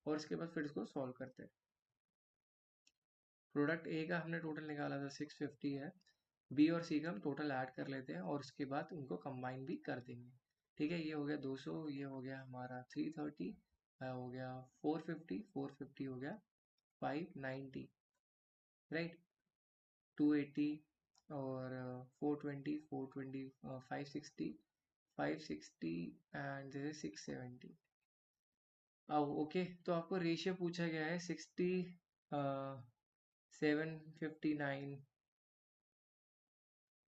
Speaker 1: और उसके बाद फिर इसको सॉल्व करते हैं। प्रोडक्ट ए का हमने टोटल निकाला था 650 है, बी और सी का हम टोटल ऐड कर लेते हैं और उसके बाद उनको कंबाइन भी कर देंगे। ठीक है, ये हो गया 200, ये हो गया हमारा 330, हो गया 450, 450 हो गया 590, राइट? 280 और 420, 420, 560, 560 एंड दिस इज 670। अब ओके, तो आपको रेशियो पूछा गया है 60 759,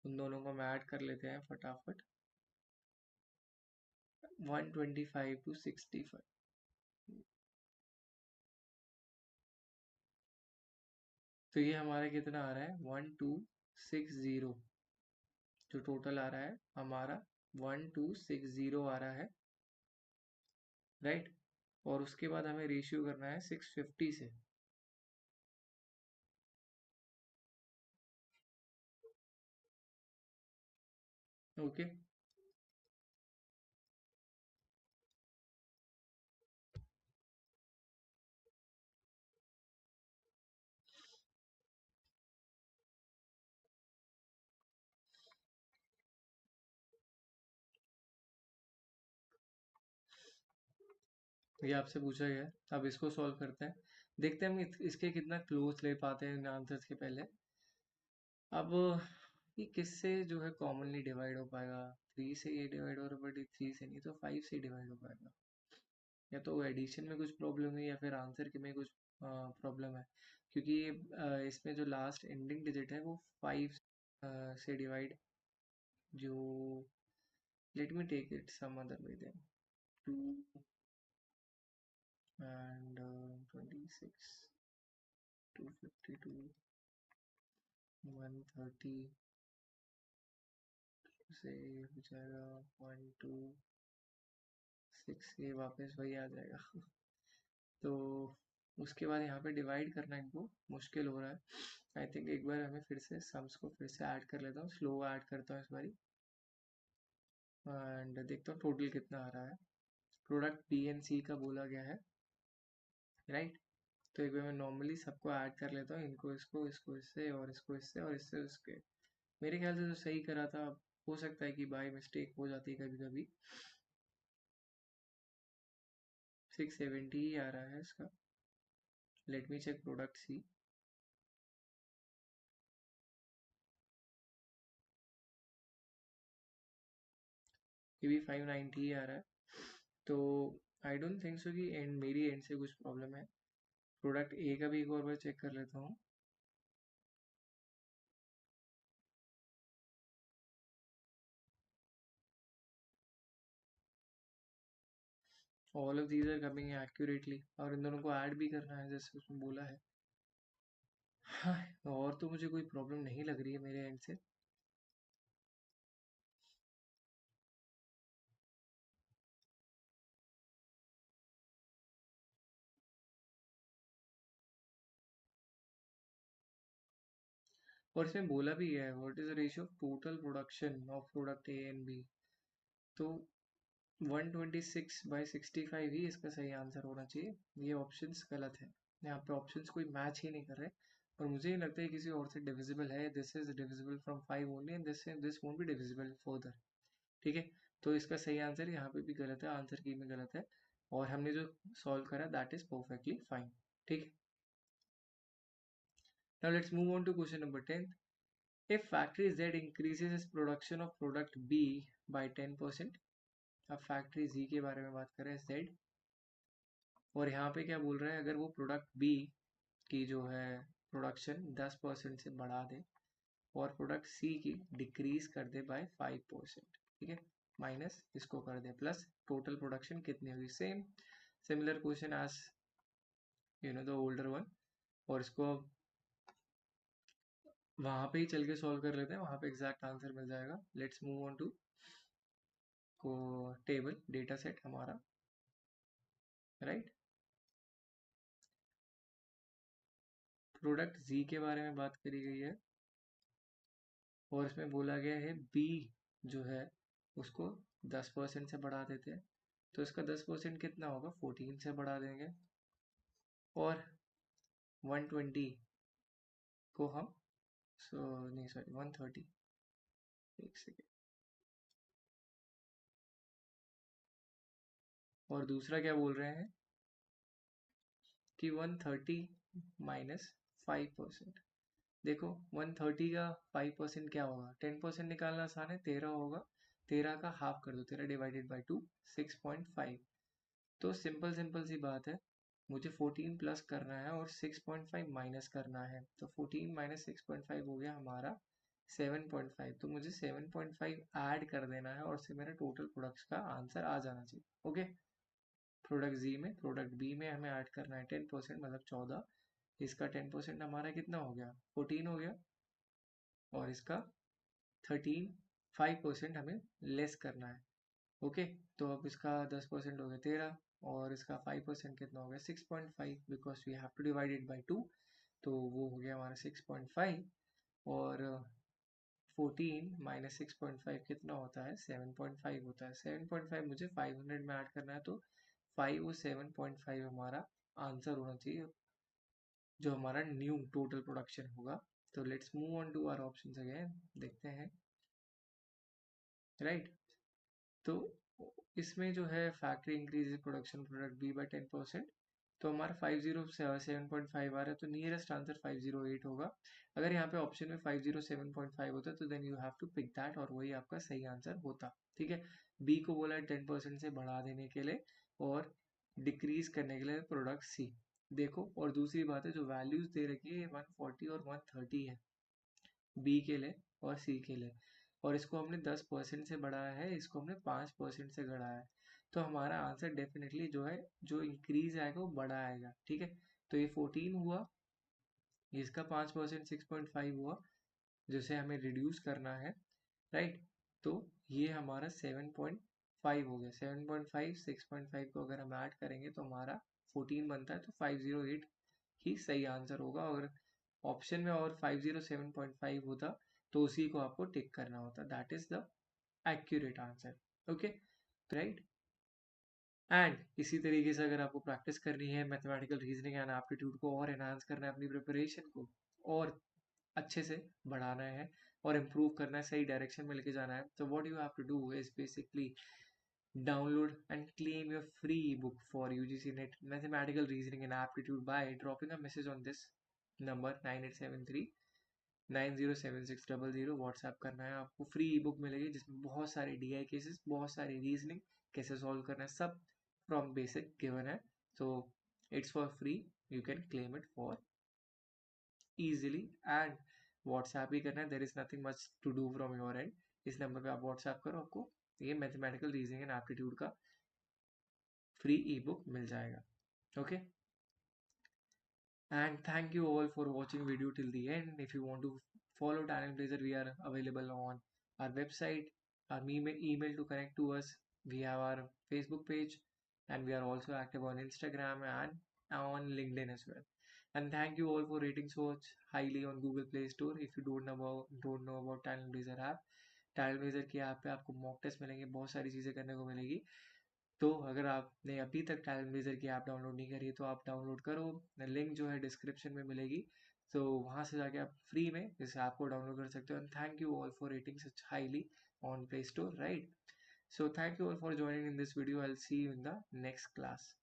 Speaker 1: उन दोनों को हम ऐड कर लेते हैं फटाफट, 125 to 65। तो ये हमारा कितना आ रहा है, 1260, जो टोटल आ रहा है हमारा 1260 आ रहा है, राइट? और उसके बाद हमें रेशियो करना है 650 से। ओके, ये आपसे पूछा गया है, अब इसको सॉल्व करते हैं, देखते हैं हम इसके कितना क्लोज ले पाते हैं आंसर्स के पहले। अब ये किससे जो है कॉमनली डिवाइड हो पाएगा, 3 से ये डिवाइड हो रहा है, बट 3 से नहीं तो 5 से डिवाइड हो पाएगा। या तो एडिशन में कुछ प्रॉब्लम है या फिर आंसर के में कुछ प्रॉब्लम है, क्योंकि ये इसमें जो लास्ट एंडिंग डिजिट है वो 5 से डिवाइड, जो let me take it some other way then, 2 and 26, 252, 130 से ये हो जाएगा 126, ये वापस वही आ जाएगा। तो उसके बाद यहाँ पे डिवाइड करना इनको मुश्किल हो रहा है। आई थिंक एक बार हमें फिर से सम्स को फिर से ऐड कर लेता हूँ, स्लो ऐड करता हूँ इस बारी, एंड देखता हूँ टोटल कितना आ रहा है। प्रोडक्ट बी एंड सी का बोला गया है, राइट? तो एक बार मैं नॉर्मली सबको ऐड कर लेता हूँ, इनको इसको, इसको इससे, और इसको इससे, और इससे उसके। मेरे ख्याल से तो सही करा था, हो सकता है कि बाय मिस्टेक हो जाती है कभी कभी। 670 ही आ रहा है इसका। Let me check product C. ये भी 590 ही आ रहा है। तो आई डोंट थिंक सो कि एंड मेरी एंड से कुछ प्रॉब्लम है। प्रोडक्ट ए का भी एक और बार चेक कर लेता हूँ। All of these are coming accurately, और इन दोनों को ऐड भी करना है जैसे उसमें बोला है। हाँ, और तो मुझे कोई प्रॉब्लम नहीं लग रही है मेरे एंड से। और इसमें बोला भी है what is the ratio of total production of product A and B. तो 126/65 ही इसका सही आंसर होना चाहिए। ये ऑप्शंस गलत है, यहाँ पे ऑप्शंस कोई मैच ही नहीं कर रहे। और मुझे नहीं लगता है किसी और से डिविजिबल है। This is divisible from 5 only and this won't be divisible further. ठीक है, तो इसका सही आंसर यहाँ पे भी गलत है, आंसर की में गलत है। और हमने जो सॉल्व करा दैट इज परफेक्टली फाइन। ठीक है, now let's move on to question number 10। If factory Z increases its production of product B by 10%, अब फैक्ट्री Z के बारे में बात करें Z, और यहाँ पे क्या बोल रहा है, अगर वो प्रोडक्ट B की जो है प्रोडक्शन 10% से बढ़ा दे और प्रोडक्ट C की डिक्रीज कर दे बाय 5%, ठीक है, माइनस इसको कर दे प्लस, टोटल प्रोडक्शन कितनी होगी। Same similar question as the older one, और इसको वहां पे ही चल के सॉल्व कर लेते हैं, वहां पे एग्जैक्ट आंसर मिल जाएगा। लेट्स मूव ऑन टू को टेबल डेटा सेट हमारा, राइट। प्रोडक्ट जी के बारे में बात करी गई है और इसमें बोला गया है बी जो है उसको 10% से बढ़ा देते हैं, तो इसका 10% कितना होगा, 14 से बढ़ा देंगे। और 120 को हम नहीं सॉरी 130, एक सेकेंड, और दूसरा क्या बोल रहे हैं कि 130 माइनस 5%। देखो 130 का 5% क्या होगा, 10% निकालना आसान है, 13 होगा। 13 का हाफ कर दो, 13 डिवाइडेड बाई 2, 6.5। तो सिंपल सिंपल सी बात है, मुझे 14 प्लस करना है और 6.5 माइनस करना है, तो 14 माइनस 6.5 हो गया हमारा 7.5। तो मुझे 7.5 ऐड कर देना है और उससे मेरा टोटल प्रोडक्ट्स का आंसर आ जाना चाहिए। ओके, प्रोडक्ट जी में प्रोडक्ट बी में हमें ऐड करना है 10%, मतलब 14। इसका 10% हमारा कितना हो गया, 14 हो गया, और इसका 13 5% हमें लेस करना है। ओके, तो अब इसका 10% हो गया 13, और इसका 5% कितना हो गया 6.5, because we have to divide it by 2, तो वो हो गया हमारा 6.5। और 14 माइनस 6.5 कितना होता है, 7.5 होता है। 7.5 मुझे 500 में ऐड करना है, तो 5 और 7.5 हमारा आंसर होना चाहिए, जो हमारा न्यू टोटल प्रोडक्शन होगा। तो let's move on to our options again, देखते हैं, राइट। तो इसमें जो है factory increase production product B by 10%, तो हमारा 507.5 आ रहा है, तो नियरेस्ट आंसर 508 होगा। अगर यहाँ पे ऑप्शन में 507.5 होता तो then you have to pick that, और वही आपका सही आंसर होता। ठीक है, बी को बोला है 10% से बढ़ा देने के लिए और डिक्रीज करने के लिए प्रोडक्ट सी। देखो, और दूसरी बात है, जो वैल्यूज दे रखी है 140 और 130 है बी के लिए और सी के लिए, और इसको हमने 10% से बढ़ाया है, इसको हमने 5% से बढ़ाया है, तो हमारा आंसर डेफिनेटली जो है, जो इंक्रीज आएगा वो बड़ा आएगा। ठीक है, तो ये 14 हुआ, इसका 5% 6.5 हुआ, जिसे हमें रिड्यूस करना है, राइट। तो ये हमारा 7.5 हो गया। 7.5 6.5 को अगर हम ऐड करेंगे तो हमारा 14 बनता है, तो 508 ही सही आंसर होगा। और ऑप्शन में और 507.5 होता तो उसी को आपको टिक करना होता, that is the accurate answer. Okay, right. And इसी तरीके से अगर आपको प्रैक्टिस करनी है मैथमेटिकल रीजनिंग एंड एप्टीट्यूड को और एनहांस करना है, अपनी प्रिपरेशन को और अच्छे से बढ़ाना है और इम्प्रूव करना है, सही डायरेक्शन में लेके जाना है, तो what you have to do is basically download and claim your free ebook for UGC NET Mathematical Reasoning and Aptitude by dropping a message on this number 9873 907600। WhatsApp करना है, आपको फ्री ई बुक मिलेगी जिसमें बहुत सारे DI केसेस, बहुत सारी रीजनिंग कैसे सॉल्व करना है, सब फ्रॉम बेसिक गिवन है। तो it's for free, you can claim it for easily, and WhatsApp ही करना है, there is nothing much to do from your end. इस नंबर पे आप व्हाट्सएप करो, आपको ये मैथमेटिकल रीजनिंग एंड एप्टीट्यूड का फ्री ई बुक मिल जाएगा। Okay, and thank you all for watching video till the end. If you want to follow Talent Blazer, we are available on our website, our email to connect to us. We have our Facebook page, and we are also active on Instagram and on LinkedIn as well. And thank you all for rating so much highly on Google Play Store. If you don't know about Talent Blazer app, Talent Blazer की ऐप पे आपको मॉक टेस्ट मिलेंगे, बहुत सारी चीज़ें करने को मिलेगी। तो अगर आपने अभी तक टैलेंट ब्लेजर की ऐप डाउनलोड नहीं करी तो आप डाउनलोड करो। लिंक जो है डिस्क्रिप्शन में मिलेगी, तो वहाँ से जाके आप फ्री में इस ऐप को डाउनलोड कर सकते हो। And thank you all for rating such highly on play store, right? So thank you all for joining in this video. I'll see you in the next class.